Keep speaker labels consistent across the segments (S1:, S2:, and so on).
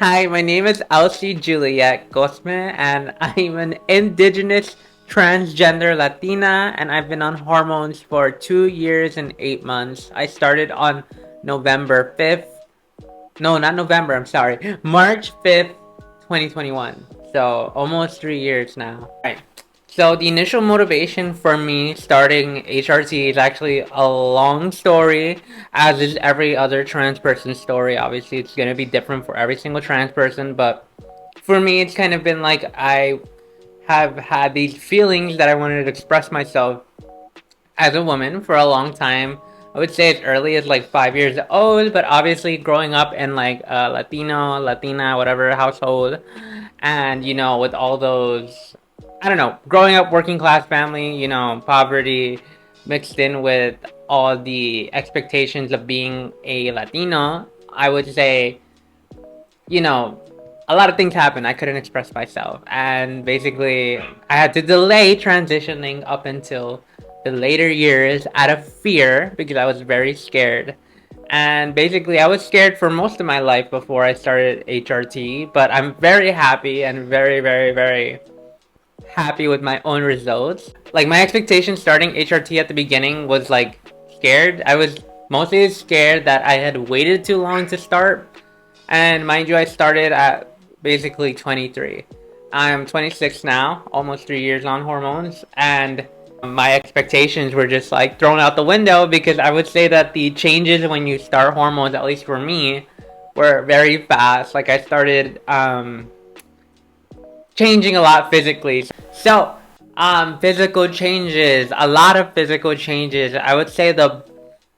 S1: Hi, my name is Elsy Juliet Gosme, and I'm an indigenous transgender Latina, and I've been on hormones for 2 years and 8 months. I started on November 5th. No, not November, I'm sorry. March 5th, 2021. So almost 3 years now. Right. So the initial motivation for me starting HRT is actually a long story, as is every other trans person story. Obviously, it's gonna be different for every single trans person, but for me, it's kind of been like I have had these feelings that I wanted to express myself as a woman for a long time. I would say as early as like 5 years old, but obviously growing up in like a Latino, Latina, whatever household, and with all those, I don't know, growing up working class family, poverty mixed in with all the expectations of being a Latino, I would say, you know, a lot of things happened. I couldn't express myself. And basically, I had to delay transitioning up until the later years out of fear because I was very scared. And basically, I was scared for most of my life before I started HRT. But I'm very happy and very, very, very happy with my own results. Like, my expectation starting HRT at the beginning was like scared. I was mostly scared that I had waited too long to start, and mind you, I started at basically 23. I'm 26 now, almost 3 years on hormones, and my expectations were just like thrown out the window because I would say that the changes when you start hormones, at least for me, were very fast. Like I started changing a lot physically. So, physical changes, a lot of physical changes. I would say the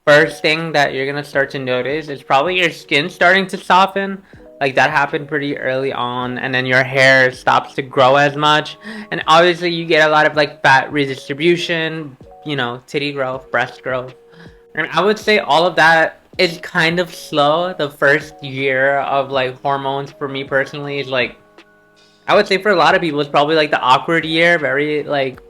S1: first thing that you're gonna start to notice is probably your skin starting to soften. Like that happened pretty early on, and then your hair stops to grow as much, and obviously you get a lot of like fat redistribution, titty growth, breast growth. And I would say all of that is kind of slow. The first year of like hormones for me personally is like, I would say for a lot of people it's probably like the awkward year, very like,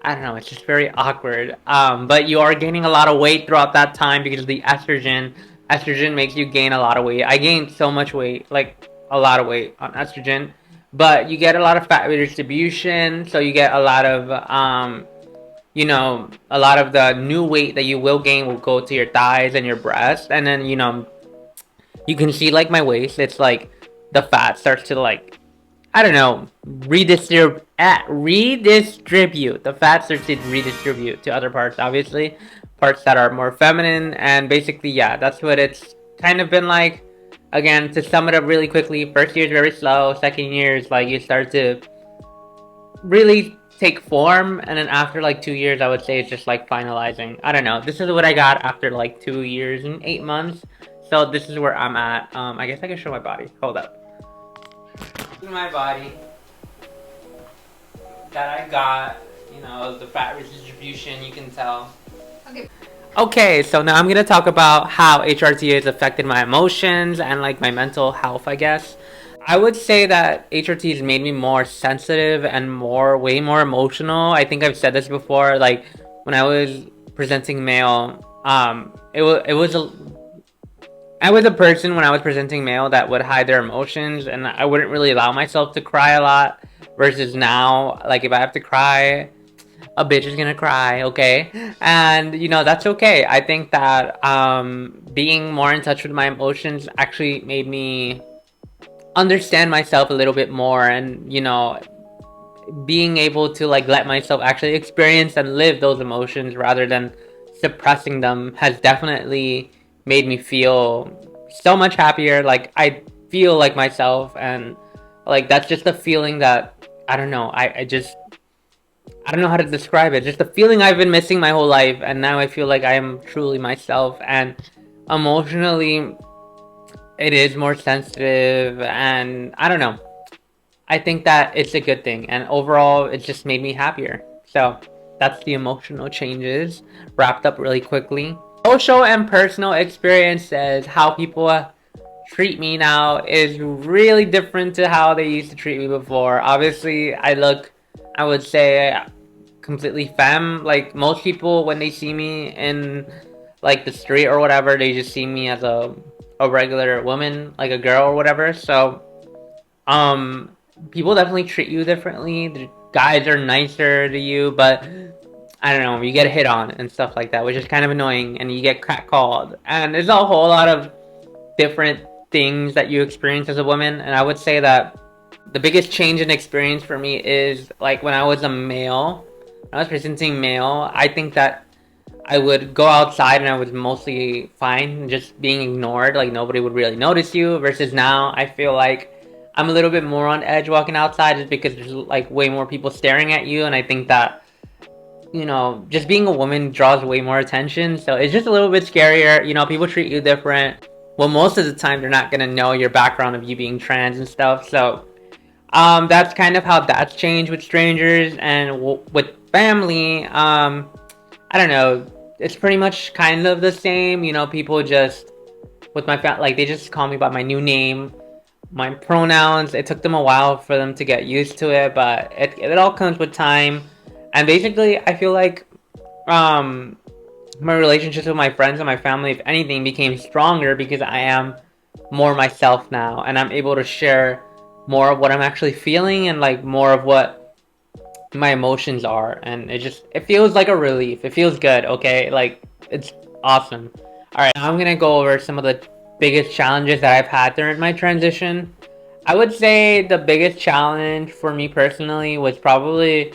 S1: I don't know, it's just very awkward. But you are gaining a lot of weight throughout that time because of the estrogen. Estrogen makes you gain a lot of weight. I gained so much weight, like a lot of weight on estrogen. But you get a lot of fat redistribution, so you get a lot of, a lot of the new weight that you will gain will go to your thighs and your breasts. And then, you can see like my waist, it's like the fat starts to like, I don't know, redistribute. The fat starts to redistribute to other parts, obviously, parts that are more feminine, and basically, yeah, that's what it's kind of been like. Again, to sum it up really quickly, first year is very slow. Second year is like you start to really take form, and then after like 2 years, I would say it's just like finalizing. I don't know. This is what I got after like 2 years and 8 months. So this is where I'm at. I guess I can show my body. Hold up. This is my body that I got, the fat redistribution, you can tell. Okay. Okay, so now I'm gonna talk about how HRT has affected my emotions and like my mental health, I guess. I would say that HRT has made me more sensitive and way more emotional. I think I've said this before, like when I was presenting male, I was a person when I was presenting male that would hide their emotions, and I wouldn't really allow myself to cry a lot. Versus now, like if I have to cry, a bitch is gonna cry, okay? And that's okay. I think that being more in touch with my emotions actually made me understand myself a little bit more, and being able to like let myself actually experience and live those emotions rather than suppressing them has definitely made me feel so much happier. Like I feel like myself, and like that's just a feeling that I don't know. I don't know how to describe it. Just a feeling I've been missing my whole life, and now I feel like I am truly myself. And emotionally, it is more sensitive, and I don't know. I think that it's a good thing, and overall, it just made me happier. So that's the emotional changes wrapped up really quickly. Social and personal experiences, how people treat me now is really different to how they used to treat me before. Obviously, I would say, completely femme. Like most people, when they see me in like the street or whatever, they just see me as a a regular woman, like a girl or whatever. So um people definitely treat you differently. The guys are nicer to you, but I don't know, you get hit on and stuff like that, which is kind of annoying, and you get catcalled, and there's a whole lot of different things that you experience as a woman. And I would say that the biggest change in experience for me is like when I was a male, when I was presenting male, I think that I would go outside and I was mostly fine, just being ignored, like nobody would really notice you. Versus now, I feel like I'm a little bit more on edge walking outside just because there's like way more people staring at you, and I think that just being a woman draws way more attention. So it's just a little bit scarier. People treat you different. Well, most of the time, they're not gonna know your background of you being trans and stuff. So that's kind of how that's changed with strangers and with family. I don't know. It's pretty much kind of the same. People just with my like they just call me by my new name, my pronouns. It took them a while for them to get used to it, but it all comes with time. And basically, I feel like um my relationships with my friends and my family, if anything, became stronger because I am more myself now, and I'm able to share more of what I'm actually feeling and like more of what my emotions are, and it feels like a relief. It feels good. Okay, like it's awesome. All right, now I'm gonna go over some of the biggest challenges that I've had during my transition. I would say the biggest challenge for me personally was probably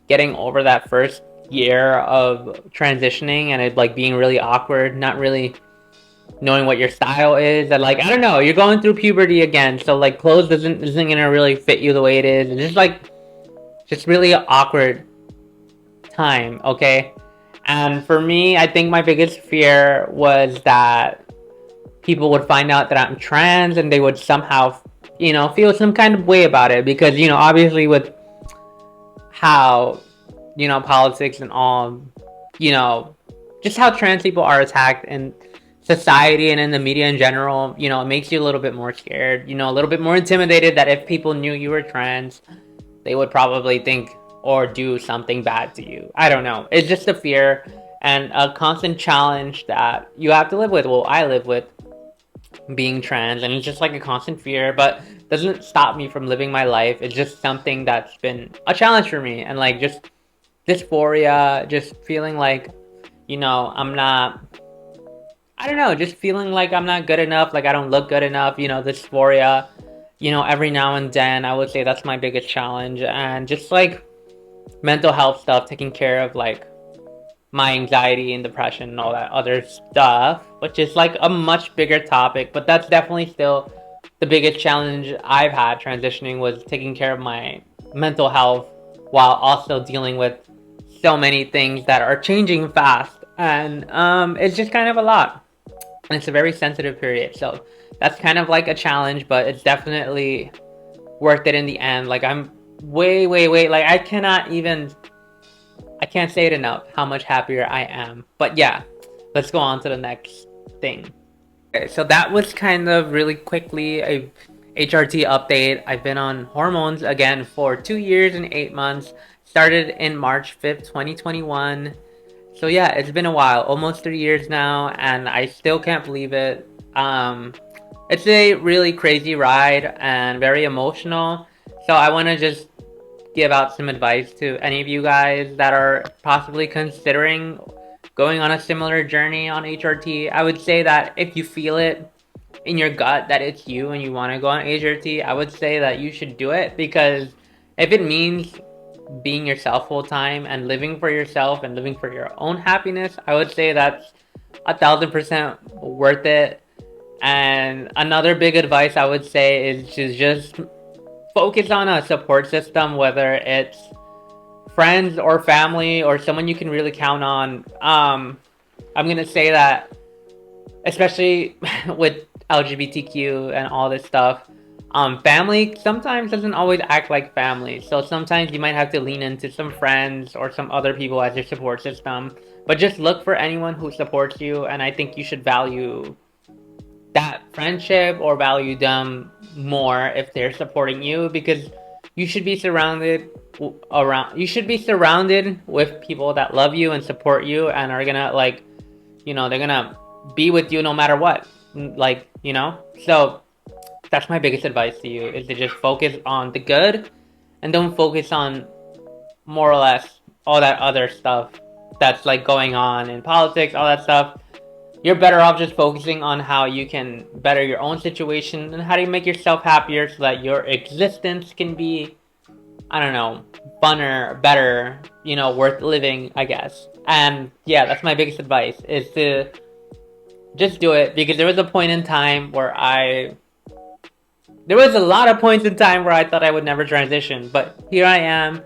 S1: getting over that first year of transitioning and it like being really awkward, not really knowing what your style is, and like I don't know, you're going through puberty again, so like clothes isn't gonna really fit you the way it is. It's just really an awkward time, okay? And for me, I think my biggest fear was that people would find out that I'm trans and they would somehow, feel some kind of way about it because, obviously with how, politics and all, you know, just how trans people are attacked in society and in the media in general, it makes you a little bit more scared, a little bit more intimidated that if people knew you were trans, they would probably think or do something bad to you. I don't know. It's just a fear and a constant challenge that you have to live with. Well, I live with being trans, and it's just like a constant fear, but doesn't stop me from living my life. It's just something that's been a challenge for me, and like just dysphoria, just feeling like, I'm not. I don't know, just feeling like I'm not good enough, like I don't look good enough, dysphoria, every now and then. I would say that's my biggest challenge. And just like mental health stuff, taking care of like my anxiety and depression and all that other stuff, which is like a much bigger topic, but that's definitely still the biggest challenge I've had transitioning, was taking care of my mental health while also dealing with so many things that are changing fast. And it's just kind of a lot. And it's a very sensitive period. So that's kind of like a challenge, but it's definitely worth it in the end. Like I'm way, like I can't say it enough how much happier I am. But yeah, let's go on to the next thing. Okay, so that was kind of really quickly a HRT update. I've been on hormones again for 2 years and 8 months. Started in March 5th, 2021. So yeah, it's been a while, almost 3 years now, and I still can't believe it. It's a really crazy ride and very emotional. So I want to just give out some advice to any of you guys that are possibly considering going on a similar journey on HRT. I would say that if you feel it in your gut that it's you and you want to go on HRT, I would say that you should do it, because if it means being yourself full time and living for yourself and living for your own happiness, I would say that's 1,000% worth it. And another big advice I would say is to just focus on a support system, whether it's friends or family or someone you can really count on. I'm gonna say that, especially with LGBTQ and all this stuff, family sometimes doesn't always act like family. So sometimes you might have to lean into some friends or some other people as your support system. But just look for anyone who supports you, and I think you should value that friendship or value them more if they're supporting you, because you should be surrounded with people that love you and support you and are gonna like, they're gonna be with you no matter what. like, you know? So that's my biggest advice to you, is to just focus on the good and don't focus on more or less all that other stuff that's like going on in politics, all that stuff. You're better off just focusing on how you can better your own situation and how do you make yourself happier so that your existence can be, I don't know, funner, better, you know, worth living, I guess. And yeah, that's my biggest advice, is to just do it, because there was a point in time where there was a lot of points in time where I thought I would never transition, but here I am,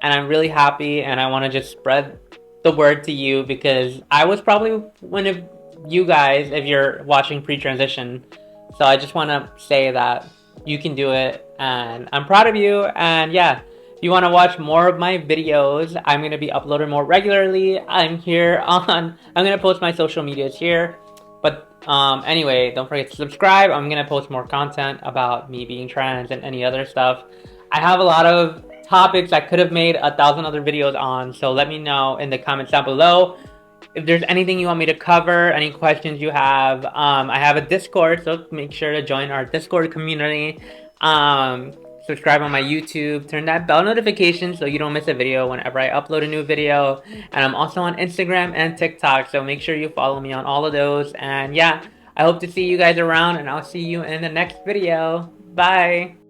S1: and I'm really happy, and I want to just spread the word to you, because I was probably one of you guys if you're watching pre-transition. So I just want to say that you can do it, and I'm proud of you. And yeah, if you want to watch more of my videos, I'm going to be uploading more regularly. I'm going to post my social medias here. But anyway, don't forget to subscribe. I'm going to post more content about me being trans and any other stuff. I have a lot of topics I could have made 1,000 other videos on, so let me know in the comments down below if there's anything you want me to cover, any questions you have. I have a Discord, so make sure to join our Discord community. Subscribe on my YouTube, turn that bell notification so you don't miss a video whenever I upload a new video. And I'm also on Instagram and TikTok, so make sure you follow me on all of those. And yeah, I hope to see you guys around, and I'll see you in the next video. Bye!